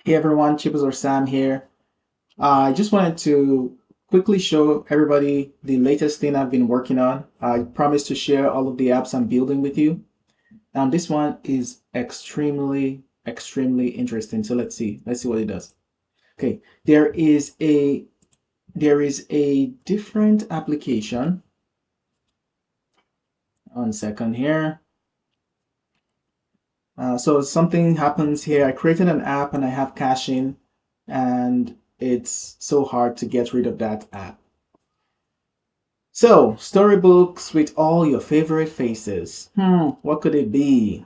Hey everyone, Chippers or Sam here. I just wanted to quickly show everybody the latest thing I've been working on. I promised to share all of the apps I'm building with you. This one is extremely interesting. So let's see. Let's see what it does. Okay, there is a different application. 1 second here. So something happens here. I created an app and I have caching, and it's so hard to get rid of that app. So, storybooks with all your favorite faces. What could it be?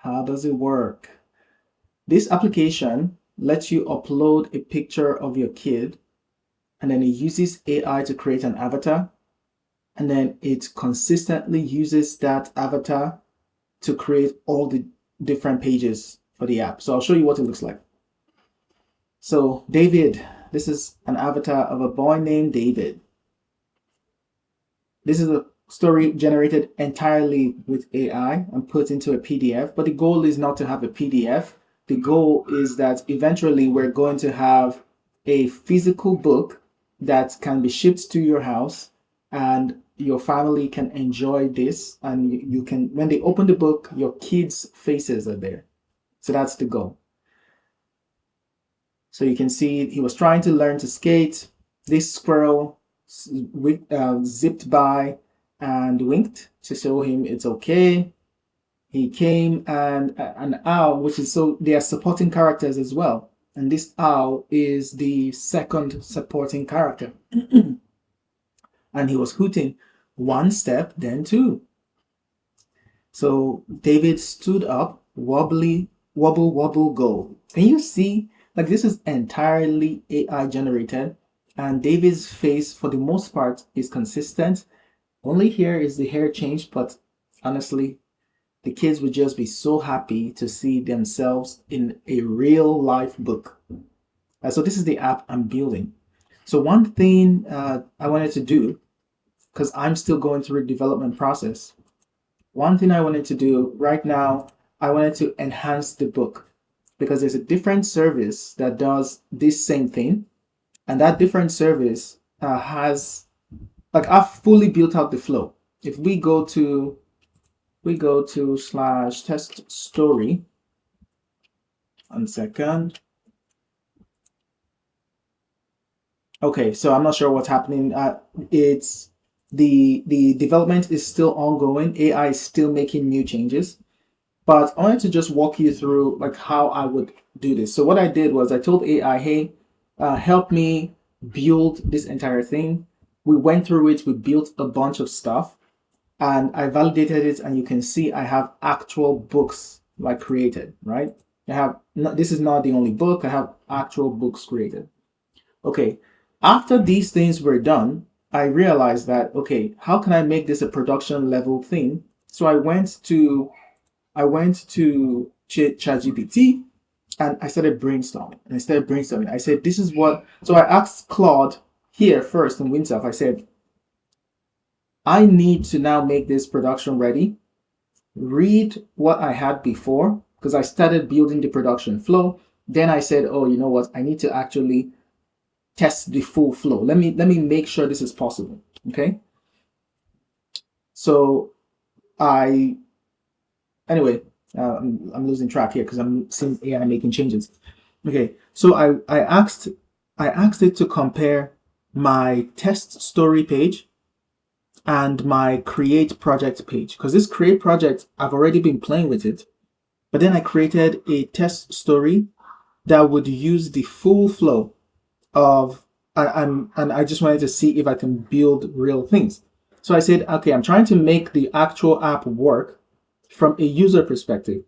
How does it work? This application lets you upload a picture of your kid, and then it uses AI to create an avatar, and then it consistently uses that avatar to create all the different pages for the app. So I'll show you what it looks like. So David, this is an avatar of a boy named David. This is a story generated entirely with AI and put into a PDF, but the goal is not to have a PDF. The goal is that eventually we're going to have a physical book that can be shipped to your house, and your family can enjoy this, and you can, when they open the book, your kids' faces are there. So that's the goal. So you can see he was trying to learn to skate. This squirrel zipped by and winked to show him it's okay. He came, and an owl, which is, so they are supporting characters as well. And this owl is the second supporting character. And he was hooting, one step, then two. So David stood up, wobbly, wobble, wobble, go. Can you see? Like, this is entirely AI generated, and David's face, for the most part, is consistent. Only here is the hair changed, but honestly, the kids would just be so happy to see themselves in a real life book. So this is the app I'm building. So one thing I wanted to do, because I'm still going through the development process, one thing I wanted to do right now, I wanted to enhance the book, because there's a different service that does this same thing. And that different service has, like, I've fully built out the flow. If we go to slash test story, 1 second. Okay, so I'm not sure what's happening. It's the development is still ongoing. AI is still making new changes, but I wanted to just walk you through like how I would do this. So what I did was I told AI, hey, help me build this entire thing. We went through it. We built a bunch of stuff, and I validated it. And you can see I have actual books like created, right? I have, this is not the only book. I have actual books created. Okay, after these things were done, I realized that, okay, how can I make this a production level thing? So I went to ChatGPT, and I started brainstorming. I said, this is what. So I asked Claude here first in Windsurf. I said, I need to now make this production ready. Read what I had before, because I started building the production flow. Then I said, oh, you know what? I need to actually test the full flow. Let me make sure this is possible. Okay. So I anyway, I'm losing track here because I'm seeing AI making changes. Okay, so I asked it to compare my test story page and my create project page, because this create project, I've already been playing with it, but then I created a test story that would use the full flow of, and I just wanted to see if I can build real things. So I said, okay, I'm trying to make the actual app work from a user perspective.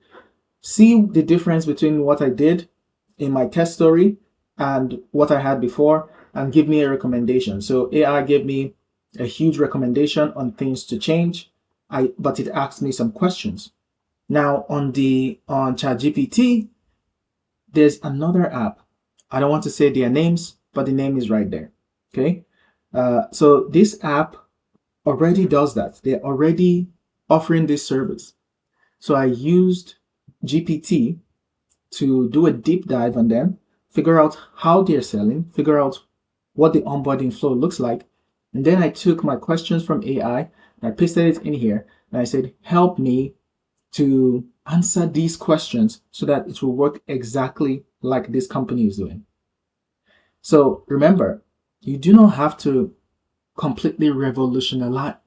See the difference between what I did in my test story and what I had before, and give me a recommendation. So AI gave me a huge recommendation on things to change. But it asked me some questions. Now on ChatGPT, there's another app. I don't want to say their names, but the name is right there. Okay. So this app already does that. They're already offering this service. So I used GPT to do a deep dive on them, figure out how they're selling, figure out what the onboarding flow looks like. And then I took my questions from AI and I pasted it in here. And I said, help me to answer these questions so that it will work exactly like this company is doing. So remember, you do not have to completely revolutionize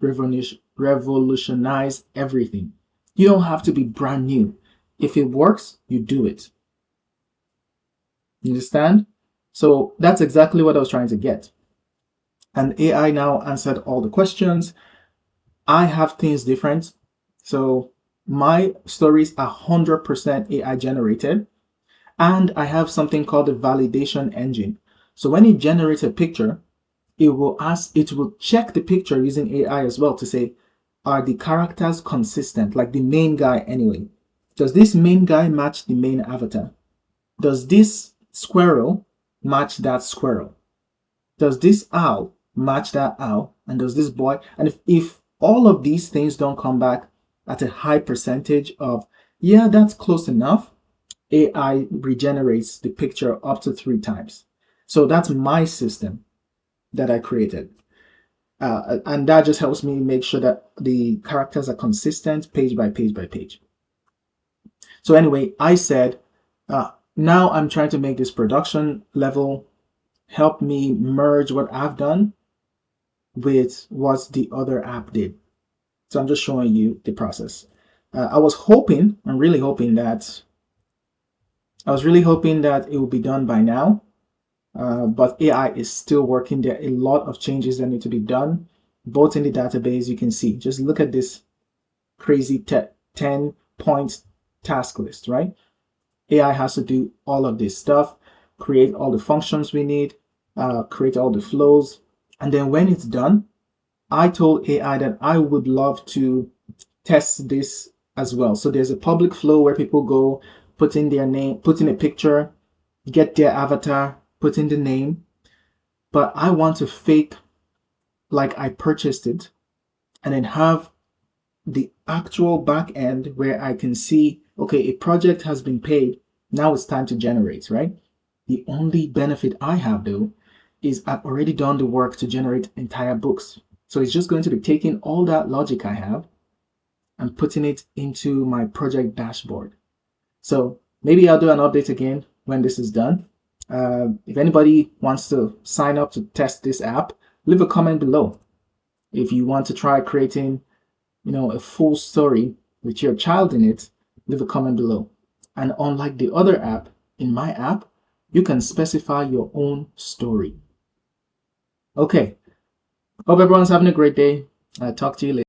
everything. You don't have to be brand new. If it works, you do it. You understand? So that's exactly what I was trying to get. And AI now answered all the questions. I have things different. So my stories are 100% AI generated. And I have something called the validation engine. So when it generates a picture, it will check the picture using AI as well to say, are the characters consistent? Like the main guy anyway. Does this main guy match the main avatar? Does this squirrel match that squirrel? Does this owl match that owl? And does this boy? And if all of these things don't come back at a high percentage of, yeah, that's close enough, AI regenerates the picture up to 3 times. So that's my system that I created. And that just helps me make sure that the characters are consistent page by page by page. So anyway, I said, now I'm trying to make this production level help me merge what I've done with what the other app did. So I'm just showing you the process. I was really hoping that it will be done by now. But AI is still working. There are a lot of changes that need to be done, both in the database. You can see, just look at this crazy 10 point task list, right? AI has to do all of this stuff, create all the functions we need, create all the flows. And then when it's done, I told AI that I would love to test this as well. So there's a public flow where people go, put in their name, put in a picture, get their avatar, put in the name, but I want to fake like I purchased it and then have the actual back end where I can see, okay, a project has been paid. Now it's time to generate, right? The only benefit I have though is I've already done the work to generate entire books. So it's just going to be taking all that logic I have and putting it into my project dashboard. So maybe I'll do an update again when this is done. If anybody wants to sign up to test this app, leave a comment below. If you want to try creating, a full story with your child in it, leave a comment below. And unlike the other app, in my app, you can specify your own story. Okay. Hope everyone's having a great day. I'll talk to you later.